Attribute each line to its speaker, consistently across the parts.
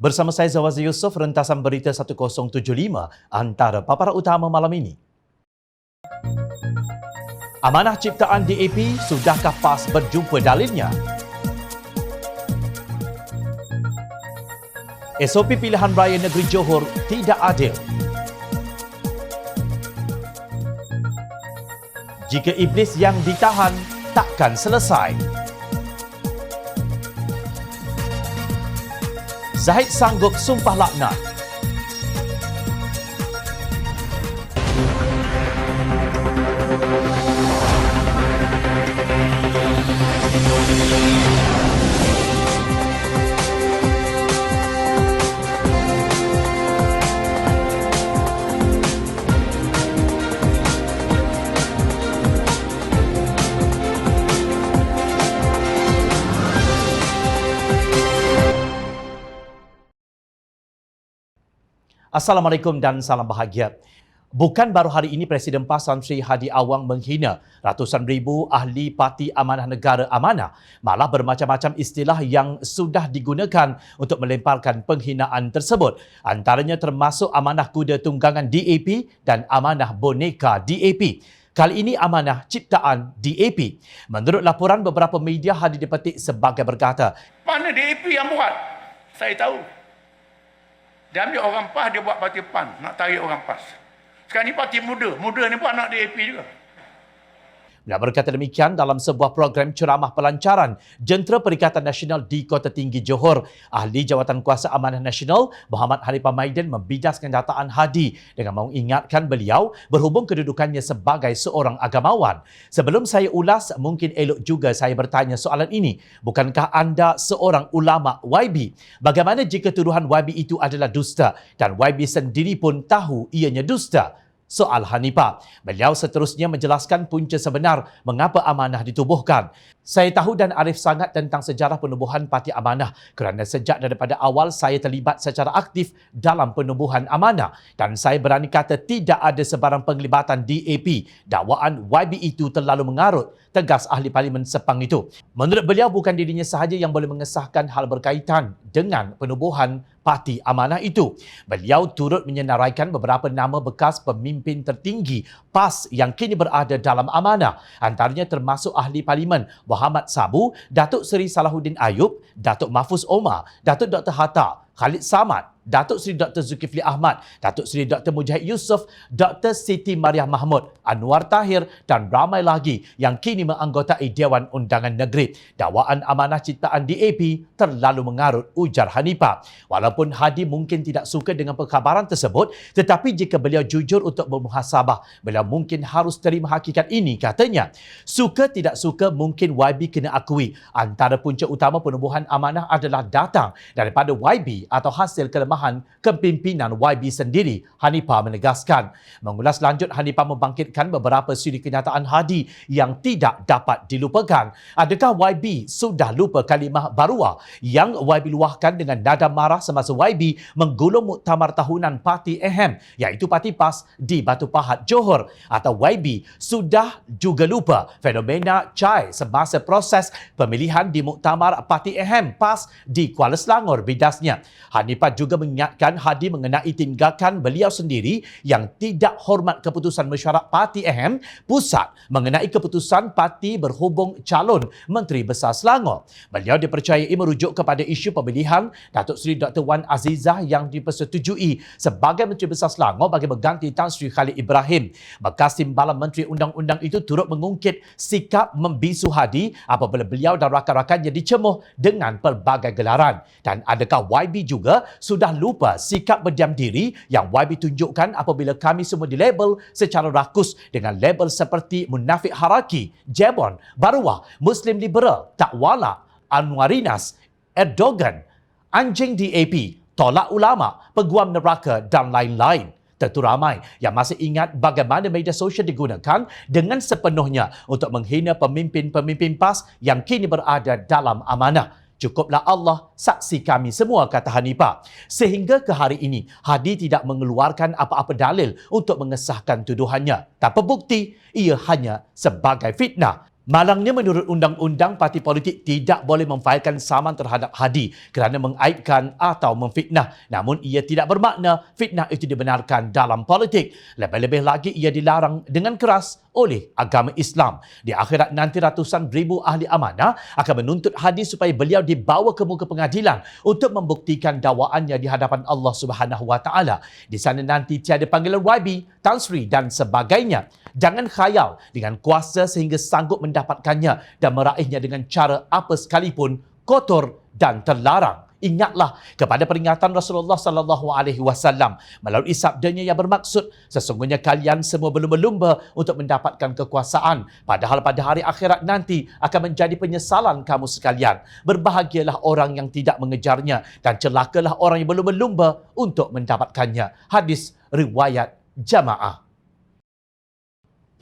Speaker 1: Bersama saya Zawazi Yusof, rentasan berita 1075 antara paparan utama malam ini. Amanah ciptaan DAP, sudahkah PAS berjumpa dalilnya? SOP pilihan raya negeri Johor tidak adil. Jika iblis yang ditahan, takkan selesai. Zahid sanggup sumpah laknat. Assalamualaikum dan salam bahagia. Bukan baru hari ini Presiden PAS Tan Sri Hadi Awang menghina ratusan ribu ahli Parti Amanah Negara Amanah, malah bermacam-macam istilah yang sudah digunakan untuk melemparkan penghinaan tersebut. Antaranya termasuk amanah kuda tunggangan DAP dan amanah boneka DAP. Kali ini amanah ciptaan DAP. Menurut laporan beberapa media, Hadi dipetik sebagai berkata,
Speaker 2: "Mana DAP yang buat? Saya tahu. Dia ambil orang PAS, dia buat parti PAN. Nak tarik orang PAS. Sekarang ni parti muda. Muda ni pun anak DAP juga."
Speaker 1: Dia berkata demikian dalam sebuah program ceramah pelancaran Jentera Perikatan Nasional di Kota Tinggi Johor. Ahli Jawatan Kuasa Amanah Nasional Muhammad Hanifah Maiden membidas kenyataan Hadi dengan mengingatkan beliau berhubung kedudukannya sebagai seorang agamawan. Sebelum saya ulas, mungkin elok juga saya bertanya soalan ini. Bukankah anda seorang ulama YB? Bagaimana jika tuduhan YB itu adalah dusta dan YB sendiri pun tahu ianya dusta? Soal Hanifah. Beliau seterusnya menjelaskan punca sebenar mengapa amanah ditubuhkan. Saya tahu dan arif sangat tentang sejarah penubuhan Parti Amanah kerana sejak daripada awal saya terlibat secara aktif dalam penubuhan amanah dan saya berani kata tidak ada sebarang penglibatan DAP. Dakwaan YB itu terlalu mengarut, tegas ahli parlimen Sepang itu. Menurut beliau, bukan dirinya sahaja yang boleh mengesahkan hal berkaitan dengan penubuhan Parti Amanah itu. Beliau turut menyenaraikan beberapa nama bekas pemimpin tertinggi PAS yang kini berada dalam amanah. Antaranya termasuk ahli parlimen Muhammad Sabu, Datuk Seri Salahuddin Ayub, Datuk Mahfuz Omar, Datuk Dr. Hatta, Khalid Samad, Datuk Seri Dr. Zulkifli Ahmad, Datuk Seri Dr. Mujahid Yusof, Dr. Siti Mariah Mahmud, Anwar Tahir dan ramai lagi yang kini menganggotai Dewan Undangan Negeri. Dakwaan amanah ciptaan DAP terlalu mengarut, ujar Hanifah. Walaupun Hadi mungkin tidak suka dengan perkhabaran tersebut, tetapi jika beliau jujur untuk bermuhasabah, beliau mungkin harus terima hakikat ini, katanya. Suka tidak suka, mungkin YB kena akui antara punca utama penubuhan amanah adalah datang daripada YB atau hasil kelemahan kepimpinan YB sendiri, Hanifah menegaskan. Mengulas lanjut, Hanifah membangkitkan beberapa suri kenyataan Hadi yang tidak dapat dilupakan. Adakah YB sudah lupa kalimah baruah yang YB luahkan dengan nada marah semasa YB menggulung muktamar tahunan Parti AHM, iaitu Parti PAS di Batu Pahat, Johor? Atau YB sudah juga lupa fenomena cai semasa proses pemilihan di muktamar Parti AHM PAS di Kuala Selangor, bidasnya. Hanifah juga mengingatkan Hadi mengenai tindakan beliau sendiri yang tidak hormat keputusan mesyuarat Parti AHM Pusat mengenai keputusan parti berhubung calon Menteri Besar Selangor. Beliau dipercayai merujuk kepada isu pemilihan Datuk Seri Dr. Wan Azizah yang dipersetujui sebagai Menteri Besar Selangor bagi mengganti Tan Sri Khalid Ibrahim. Bekas timbalan Menteri Undang-Undang itu turut mengungkit sikap membisu Hadi apabila beliau dan rakan-rakannya dicemuh dengan pelbagai gelaran. Dan adakah YB juga sudah lupa sikap berdiam diri yang YB tunjukkan apabila kami semua dilabel secara rakus dengan label seperti munafik haraki, jebon, baruah, Muslim liberal, takwala, Anwarinas, Erdogan, anjing DAP, tolak ulama, peguam neraka dan lain-lain. Tentu ramai yang masih ingat bagaimana media sosial digunakan dengan sepenuhnya untuk menghina pemimpin-pemimpin PAS yang kini berada dalam amanah. Cukuplah Allah saksi kami semua, kata Hanifah. Sehingga ke hari ini, Hadi tidak mengeluarkan apa-apa dalil untuk mengesahkan tuduhannya. Tanpa bukti, ia hanya sebagai fitnah. Malangnya menurut undang-undang parti politik tidak boleh memfailkan saman terhadap Hadi kerana mengaibkan atau memfitnah. Namun ia tidak bermakna fitnah itu dibenarkan dalam politik. Lebih-lebih lagi ia dilarang dengan keras oleh agama Islam. Di akhirat nanti ratusan ribu ahli amanah akan menuntut Hadi supaya beliau dibawa ke muka pengadilan untuk membuktikan dakwaannya di hadapan Allah Subhanahu Wa Taala. Di sana nanti tiada panggilan YB, Tan Sri dan sebagainya. Jangan khayal dengan kuasa sehingga sanggup mendapatkannya dan meraihnya dengan cara apa sekalipun kotor dan terlarang. Ingatlah kepada peringatan Rasulullah sallallahu alaihi wasallam melalui sabdanya yang bermaksud sesungguhnya kalian semua berlumba-lumba untuk mendapatkan kekuasaan padahal pada hari akhirat nanti akan menjadi penyesalan kamu sekalian. Berbahagialah orang yang tidak mengejarnya dan celakalah orang yang berlumba-lumba untuk mendapatkannya. Hadis riwayat Jamaah.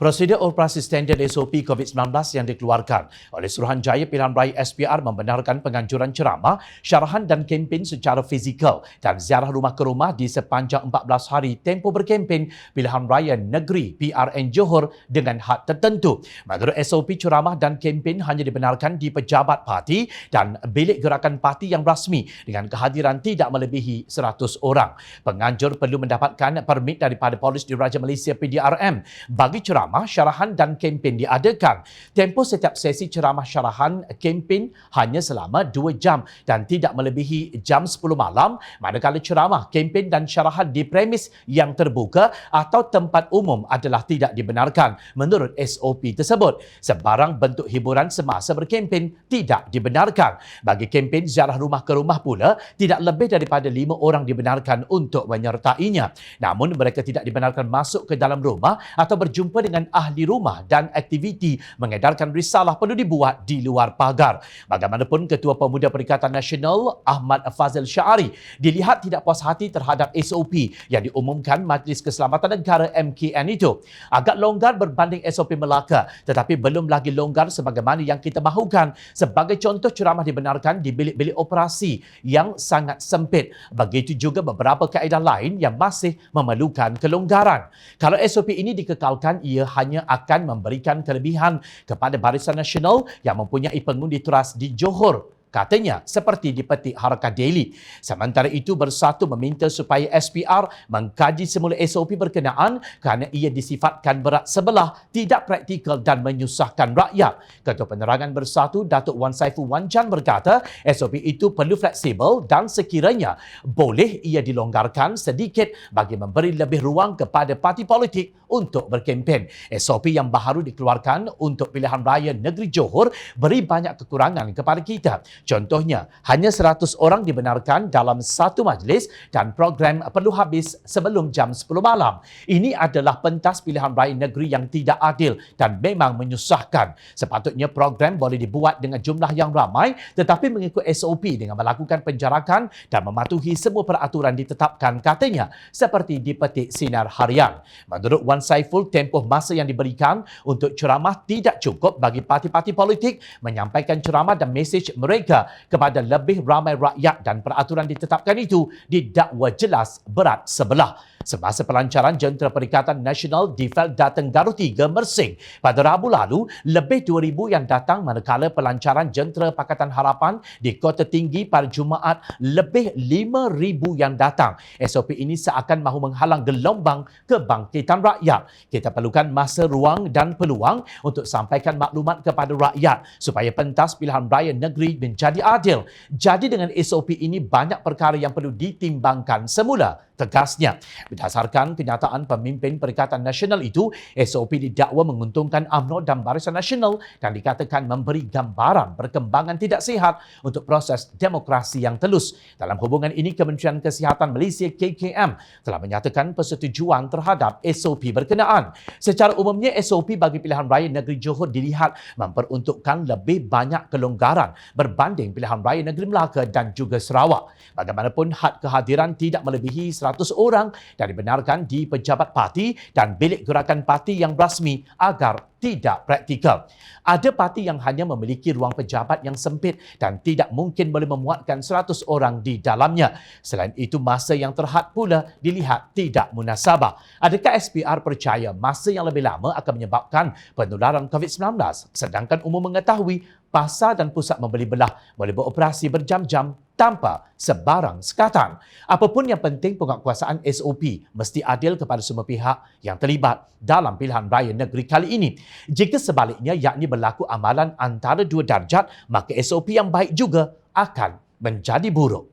Speaker 1: Prosedur operasi standard SOP COVID-19 yang dikeluarkan oleh Suruhanjaya Pilihan Raya SPR membenarkan penganjuran ceramah, syarahan dan kempen secara fizikal dan ziarah rumah ke rumah di sepanjang 14 hari tempoh berkempen Pilihan Raya Negeri PRN Johor dengan had tertentu. Menurut SOP, ceramah dan kempen hanya dibenarkan di pejabat parti dan bilik gerakan parti yang rasmi dengan kehadiran tidak melebihi 100 orang. Penganjur perlu mendapatkan permit daripada Polis Diraja Malaysia PDRM bagi ceramah, syarahan dan kempen diadakan. Tempoh setiap sesi ceramah, syarahan, kempen hanya selama 2 jam dan tidak melebihi jam 10 malam, manakala ceramah, kempen dan syarahan di premis yang terbuka atau tempat umum adalah tidak dibenarkan menurut SOP tersebut. Sebarang bentuk hiburan semasa berkempen tidak dibenarkan. Bagi kempen ziarah rumah ke rumah pula, tidak lebih daripada 5 orang dibenarkan untuk menyertainya. Namun mereka tidak dibenarkan masuk ke dalam rumah atau berjumpa dengan ahli rumah dan aktiviti mengedarkan risalah perlu dibuat di luar pagar. Bagaimanapun, Ketua Pemuda Perikatan Nasional Ahmad Fazil Syari dilihat tidak puas hati terhadap SOP yang diumumkan Majlis Keselamatan Negara MKN itu. Agak longgar berbanding SOP Melaka tetapi belum lagi longgar sebagaimana yang kita mahukan. Sebagai contoh, ceramah dibenarkan di bilik-bilik operasi yang sangat sempit. Begitu juga beberapa kaedah lain yang masih memerlukan kelonggaran. Kalau SOP ini dikekalkan, ia hanya akan memberikan kelebihan kepada Barisan Nasional yang mempunyai pengundi teras di Johor. Katanya seperti dipetik Harakat Daily. Sementara itu, Bersatu meminta supaya SPR mengkaji semula SOP berkenaan kerana ia disifatkan berat sebelah, tidak praktikal dan menyusahkan rakyat. Ketua Penerangan Bersatu Datuk Wan Saiful Wan Jan berkata SOP itu perlu fleksibel dan sekiranya boleh ia dilonggarkan sedikit bagi memberi lebih ruang kepada parti politik untuk berkempen. SOP yang baru dikeluarkan untuk Pilihan Raya Negeri Johor beri banyak kekurangan kepada kita. Contohnya, hanya 100 orang dibenarkan dalam satu majlis dan program perlu habis sebelum jam 10 malam. Ini adalah pentas pilihan raya negeri yang tidak adil dan memang menyusahkan. Sepatutnya program boleh dibuat dengan jumlah yang ramai tetapi mengikut SOP dengan melakukan penjarakan dan mematuhi semua peraturan ditetapkan, katanya, seperti dipetik Sinar Harian. Menurut Wan Saiful, tempoh masa yang diberikan untuk ceramah tidak cukup bagi parti-parti politik menyampaikan ceramah dan mesej mereka kepada lebih ramai rakyat dan peraturan ditetapkan itu didakwa jelas berat sebelah. Semasa pelancaran Jentera Perikatan Nasional di Felda Tenggara 3 Mersing pada Rabu lalu, lebih 2,000 yang datang, manakala pelancaran Jentera Pakatan Harapan di Kota Tinggi pada Jumaat lebih 5,000 yang datang. SOP ini seakan mahu menghalang gelombang kebangkitan rakyat. Kita perlukan masa, ruang dan peluang untuk sampaikan maklumat kepada rakyat supaya pentas pilihan raya negeri menjadi adil. Jadi dengan SOP ini banyak perkara yang perlu ditimbangkan semula, tegasnya. Berdasarkan kenyataan pemimpin Perikatan Nasional itu, SOP didakwa menguntungkan UMNO dan Barisan Nasional dan dikatakan memberi gambaran perkembangan tidak sihat untuk proses demokrasi yang telus. Dalam hubungan ini, Kementerian Kesihatan Malaysia KKM telah menyatakan persetujuan terhadap SOP berkenaan. Secara umumnya, SOP bagi pilihan raya negeri Johor dilihat memperuntukkan lebih banyak kelonggaran berbanding pilihan raya negeri Melaka dan juga Sarawak. Bagaimanapun, had kehadiran tidak melebihi 100 100 orang dan dibenarkan di pejabat parti dan bilik gerakan parti yang rasmi agar tidak praktikal. Ada parti yang hanya memiliki ruang pejabat yang sempit dan tidak mungkin boleh memuatkan 100 orang di dalamnya. Selain itu, masa yang terhad pula dilihat tidak munasabah. Adakah SPR percaya masa yang lebih lama akan menyebabkan penularan COVID-19? Sedangkan umum mengetahui pasar dan pusat membeli belah boleh beroperasi berjam-jam tanpa sebarang sekatan. Apapun yang penting, penguatkuasaan SOP mesti adil kepada semua pihak yang terlibat dalam pilihan raya negeri kali ini. Jika sebaliknya, yakni berlaku amalan antara dua darjat, maka SOP yang baik juga akan menjadi buruk.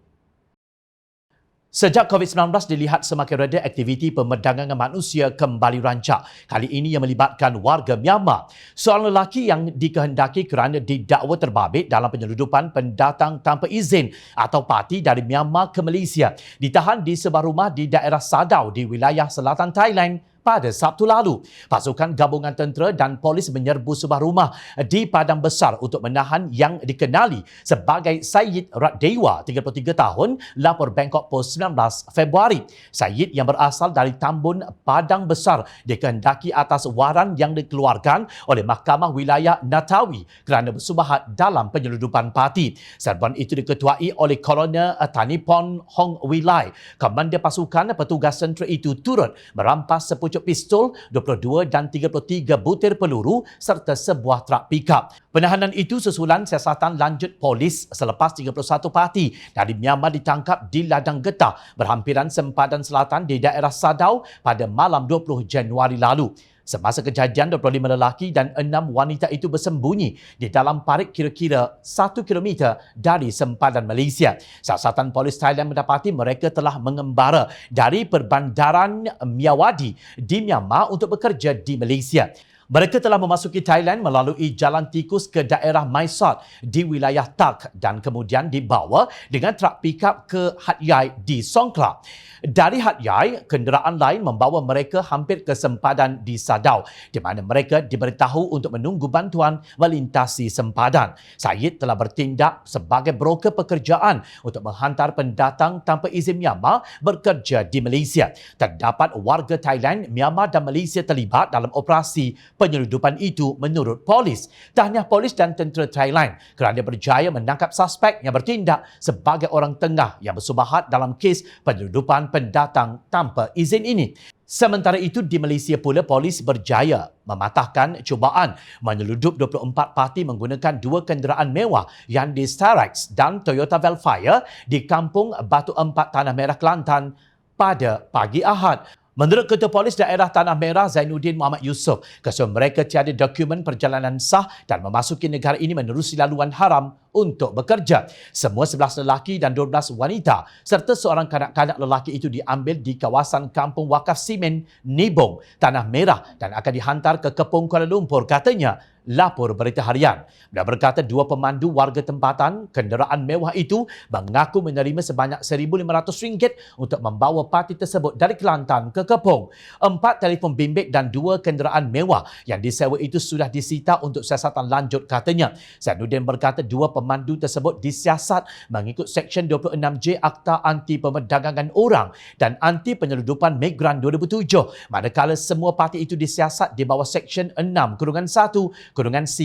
Speaker 1: Sejak COVID-19 dilihat semakin reda, aktiviti pemerdagangan manusia kembali rancak. Kali ini yang melibatkan warga Myanmar. Seorang lelaki yang dikehendaki kerana didakwa terbabit dalam penyeludupan pendatang tanpa izin atau parti dari Myanmar ke Malaysia ditahan di sebuah rumah di daerah Sadao di wilayah selatan Thailand pada Sabtu lalu. Pasukan gabungan tentera dan polis menyerbu sebuah rumah di Padang Besar untuk menahan yang dikenali sebagai Syed Ratdewa, 33 tahun, lapor Bangkok Post 19 Februari. Syed yang berasal dari Tambun, Padang Besar dikehendaki atas waran yang dikeluarkan oleh Mahkamah Wilayah Natawi kerana bersubahat dalam penyeludupan parti. Serbuan itu diketuai oleh Kolonel Tanipon Hong Wilai. Komander pasukan petugas sentra itu turut merampas sepucuk pistol, 22 dan 33 butir peluru serta sebuah trak pikap. Penahanan itu susulan siasatan lanjut polis selepas 31 parti dari Myanmar ditangkap di ladang getah berhampiran sempadan selatan di daerah Sadao pada malam 20 Januari lalu. Semasa kejadian, 25 lelaki dan 6 wanita itu bersembunyi di dalam parit kira-kira 1 kilometer dari sempadan Malaysia. Siasatan polis Thailand mendapati mereka telah mengembara dari perbandaran Myawaddy di Myanmar untuk bekerja di Malaysia. Mereka telah memasuki Thailand melalui jalan tikus ke daerah Mysot di wilayah Tak dan kemudian dibawa dengan trak pikap ke Hat Yai di Songkhla. Dari Hat Yai, kenderaan lain membawa mereka hampir ke sempadan di Sadao di mana mereka diberitahu untuk menunggu bantuan melintasi sempadan. Syed telah bertindak sebagai broker pekerjaan untuk menghantar pendatang tanpa izin Myanmar bekerja di Malaysia. Terdapat warga Thailand, Myanmar dan Malaysia terlibat dalam operasi penyeludupan itu menurut polis. Tahniah polis dan tentera Thailand kerana berjaya menangkap suspek yang bertindak sebagai orang tengah yang bersubahat dalam kes penyeludupan pendatang tanpa izin ini. Sementara itu, di Malaysia pula, polis berjaya mematahkan cubaan menyeludup 24 parti menggunakan 2 kenderaan mewah Hyundai Starex dan Toyota Velfire di Kampung Batu Empat, Tanah Merah, Kelantan pada pagi Ahad. Menurut Ketua Polis Daerah Tanah Merah Zainuddin Muhammad Yusof, kesemua mereka tiada dokumen perjalanan sah dan memasuki negara ini menerusi laluan haram untuk bekerja. Semua 11 lelaki dan 12 wanita serta seorang kanak-kanak lelaki itu diambil di kawasan Kampung Wakaf Simen Nibong, Tanah Merah dan akan dihantar ke Kepong Kuala Lumpur, katanya lapor Berita Harian. Dia berkata 2 pemandu warga tempatan kenderaan mewah itu mengaku menerima sebanyak RM1,500 untuk membawa parti tersebut dari Kelantan ke Kepong. 4 telefon bimbit dan 2 kenderaan mewah yang disewa itu sudah disita untuk siasatan lanjut, katanya. Zainuddin berkata 2 pemandu tersebut disiasat mengikut Seksyen 26J Akta Anti Pemerdagangan Orang dan Anti Penyeludupan Migran 2007, manakala semua parti itu disiasat di bawah Seksyen 6/1/C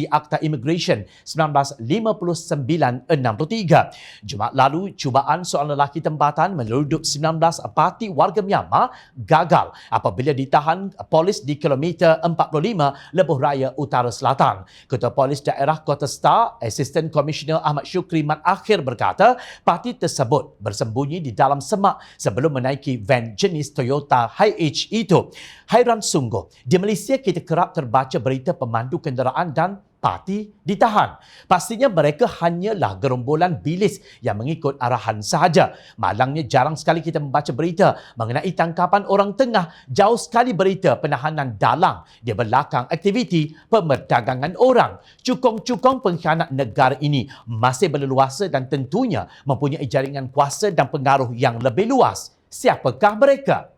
Speaker 1: Akta Immigration 1959-63. Jumaat lalu, cubaan seorang lelaki tempatan menyelundup 19 parti warga Myanmar gagal apabila ditahan polis di kilometer 45 Lebuh Raya Utara Selatan. Ketua Polis Daerah Kota Star, Assistant Commissioner Ahmad Syukri Mat Akhir berkata, parti tersebut bersembunyi di dalam semak sebelum menaiki van jenis Toyota Hiace itu. Hairan sungguh, di Malaysia kita kerap terbaca berita pemandu kenderaan dan parti ditahan. Pastinya mereka hanyalah gerombolan bilis yang mengikut arahan sahaja. Malangnya jarang sekali kita membaca berita mengenai tangkapan orang tengah, jauh sekali berita penahanan dalang di belakang aktiviti pemerdagangan orang. Cukong-cukong pengkhianat negara ini masih berleluasa dan tentunya mempunyai jaringan kuasa dan pengaruh yang lebih luas. Siapakah mereka?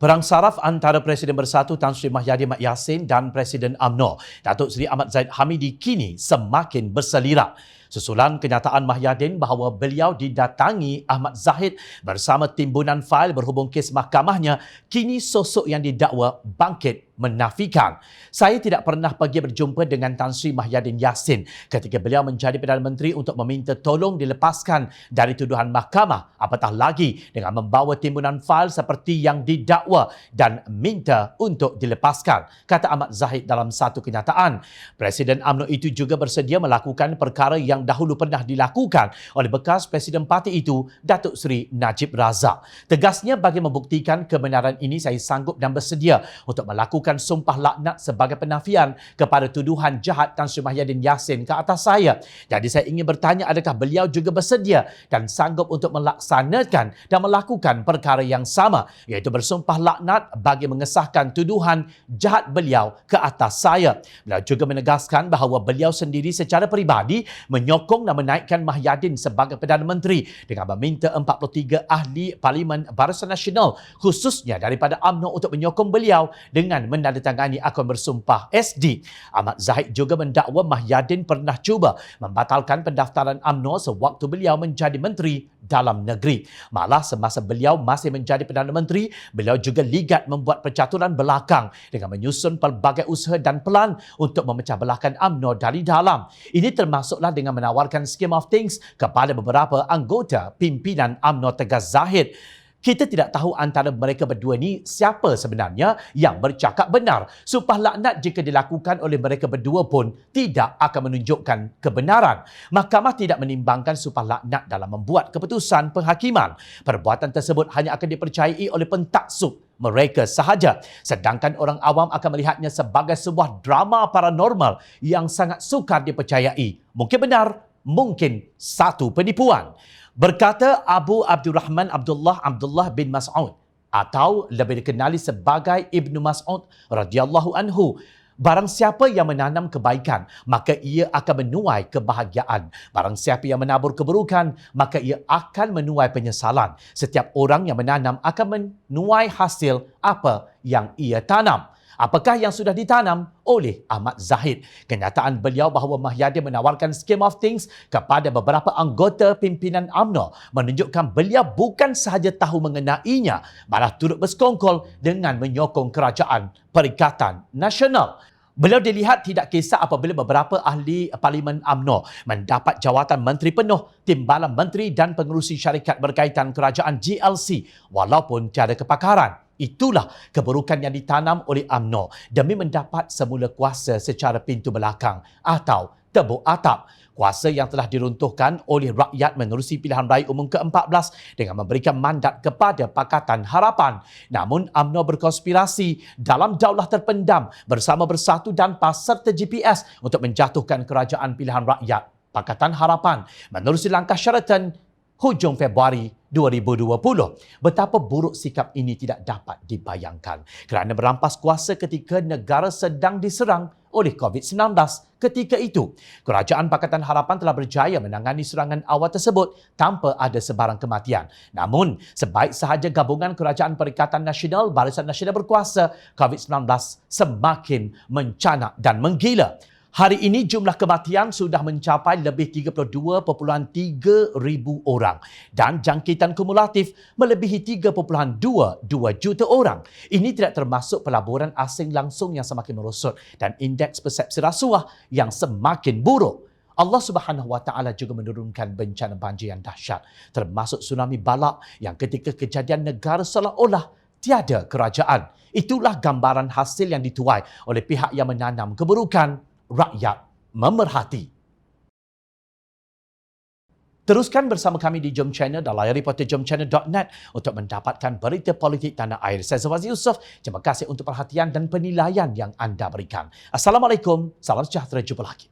Speaker 1: Perang saraf antara Presiden Bersatu Tan Sri Mahyadin Mat Yassin dan Presiden UMNO Datuk Seri Ahmad Zahid Hamidi kini semakin berselirak. Susulan kenyataan Mahyadin bahawa beliau didatangi Ahmad Zahid bersama timbunan fail berhubung kes mahkamahnya, kini sosok yang didakwa bangkit menafikan. Saya tidak pernah pergi berjumpa dengan Tan Sri Mahyadin Yassin ketika beliau menjadi Perdana Menteri untuk meminta tolong dilepaskan dari tuduhan mahkamah, apatah lagi dengan membawa timbunan fail seperti yang didakwa dan minta untuk dilepaskan, kata Ahmad Zahid dalam satu kenyataan. Presiden UMNO itu juga bersedia melakukan perkara yang dahulu pernah dilakukan oleh bekas Presiden parti itu, Datuk Seri Najib Razak. Tegasnya, bagi membuktikan kebenaran ini, saya sanggup dan bersedia untuk melakukan sumpah laknat sebagai penafian kepada tuduhan jahat Tan Sri Mahyadin Yassin ke atas saya. Jadi saya ingin bertanya, adakah beliau juga bersedia dan sanggup untuk melaksanakan dan melakukan perkara yang sama, iaitu bersumpah laknat bagi mengesahkan tuduhan jahat beliau ke atas saya. Beliau juga menegaskan bahawa beliau sendiri secara peribadi menyokong dan menaikkan Mahyadin sebagai Perdana Menteri dengan meminta 43 ahli Parlimen Barisan Nasional khususnya daripada UMNO untuk menyokong beliau dengan menandatangani akun bersumpah SD. Ahmad Zahid juga mendakwa Mahyadin pernah cuba membatalkan pendaftaran UMNO sewaktu beliau menjadi Menteri Dalam Negeri. Malah semasa beliau masih menjadi Perdana Menteri, beliau juga ligat membuat percaturan belakang dengan menyusun pelbagai usaha dan pelan untuk memecah belahkan UMNO dari dalam. Ini termasuklah dengan menawarkan scheme of things kepada beberapa anggota pimpinan UMNO, tegas Zahid. Kita tidak tahu antara mereka berdua ni siapa sebenarnya yang bercakap benar. Sumpah laknat jika dilakukan oleh mereka berdua pun tidak akan menunjukkan kebenaran. Mahkamah tidak menimbangkan sumpah laknat dalam membuat keputusan penghakiman. Perbuatan tersebut hanya akan dipercayai oleh pentaksub mereka sahaja. Sedangkan orang awam akan melihatnya sebagai sebuah drama paranormal yang sangat sukar dipercayai. Mungkin benar, mungkin satu penipuan. Berkata Abu Abdurrahman Abdullah bin Mas'ud, atau lebih dikenali sebagai Ibnu Mas'ud radhiyallahu anhu, barang siapa yang menanam kebaikan, maka ia akan menuai kebahagiaan. Barang siapa yang menabur keburukan, maka ia akan menuai penyesalan. Setiap orang yang menanam akan menuai hasil apa yang ia tanam. Apakah yang sudah ditanam oleh Ahmad Zahid? Kenyataan beliau bahawa Mahyadin menawarkan scheme of things kepada beberapa anggota pimpinan UMNO menunjukkan beliau bukan sahaja tahu mengenainya, malah turut bersekongkol dengan menyokong kerajaan Perikatan Nasional. Beliau dilihat tidak kisah apabila beberapa ahli Parlimen UMNO mendapat jawatan Menteri Penuh, Timbalan Menteri dan Pengerusi Syarikat berkaitan kerajaan GLC walaupun tiada kepakaran. Itulah keburukan yang ditanam oleh UMNO demi mendapat semula kuasa secara pintu belakang atau tebuk atap. Kuasa yang telah diruntuhkan oleh rakyat menerusi pilihan raya umum ke-14 dengan memberikan mandat kepada Pakatan Harapan. Namun UMNO berkonspirasi dalam daulah terpendam bersama Bersatu dan PAS serta GPS untuk menjatuhkan kerajaan pilihan rakyat Pakatan Harapan menerusi langkah Sheraton hujung Februari 2020. Betapa buruk sikap ini tidak dapat dibayangkan kerana merampas kuasa ketika negara sedang diserang oleh COVID-19. Ketika itu, Kerajaan Pakatan Harapan telah berjaya menangani serangan awal tersebut tanpa ada sebarang kematian. Namun, sebaik sahaja gabungan Kerajaan Perikatan Nasional Barisan Nasional berkuasa, COVID-19 semakin mencanak dan menggila. Hari ini jumlah kematian sudah mencapai lebih 32.3 ribu orang dan jangkitan kumulatif melebihi 3.22 juta orang. Ini tidak termasuk pelaburan asing langsung yang semakin merosot dan indeks persepsi rasuah yang semakin buruk. Allah Subhanahu Wa Taala juga menurunkan bencana banjir yang dahsyat, termasuk tsunami balak yang ketika kejadian negara seolah-olah tiada kerajaan. Itulah gambaran hasil yang dituai oleh pihak yang menanam keburukan. Rakyat memerhati. Teruskan bersama kami di Jom Channel dan layari portal jomchannel.net untuk mendapatkan berita politik tanah air. Saya Zawazi Yusof. Terima kasih untuk perhatian dan penilaian yang anda berikan. Assalamualaikum. Salam sejahtera. Jumpa lagi.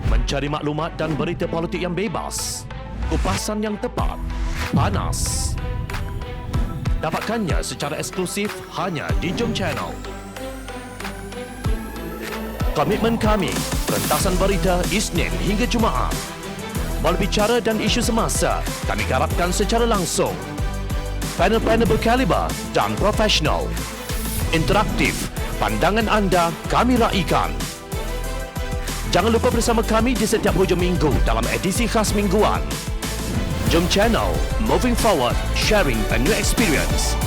Speaker 1: Mencari maklumat dan berita politik yang bebas. Kupasan yang tepat. Panas. Dapatkannya secara eksklusif hanya di Jom Channel. Komitmen kami, pentasan berita Isnin hingga Jumaat.
Speaker 3: melalui cara dan isu semasa kami garapkan secara langsung. Panel-panel berkaliber dan profesional. Interaktif, pandangan anda kami raikan. Jangan lupa bersama kami di setiap hujung minggu dalam edisi khas mingguan. Jom channel, moving forward, sharing a new experience.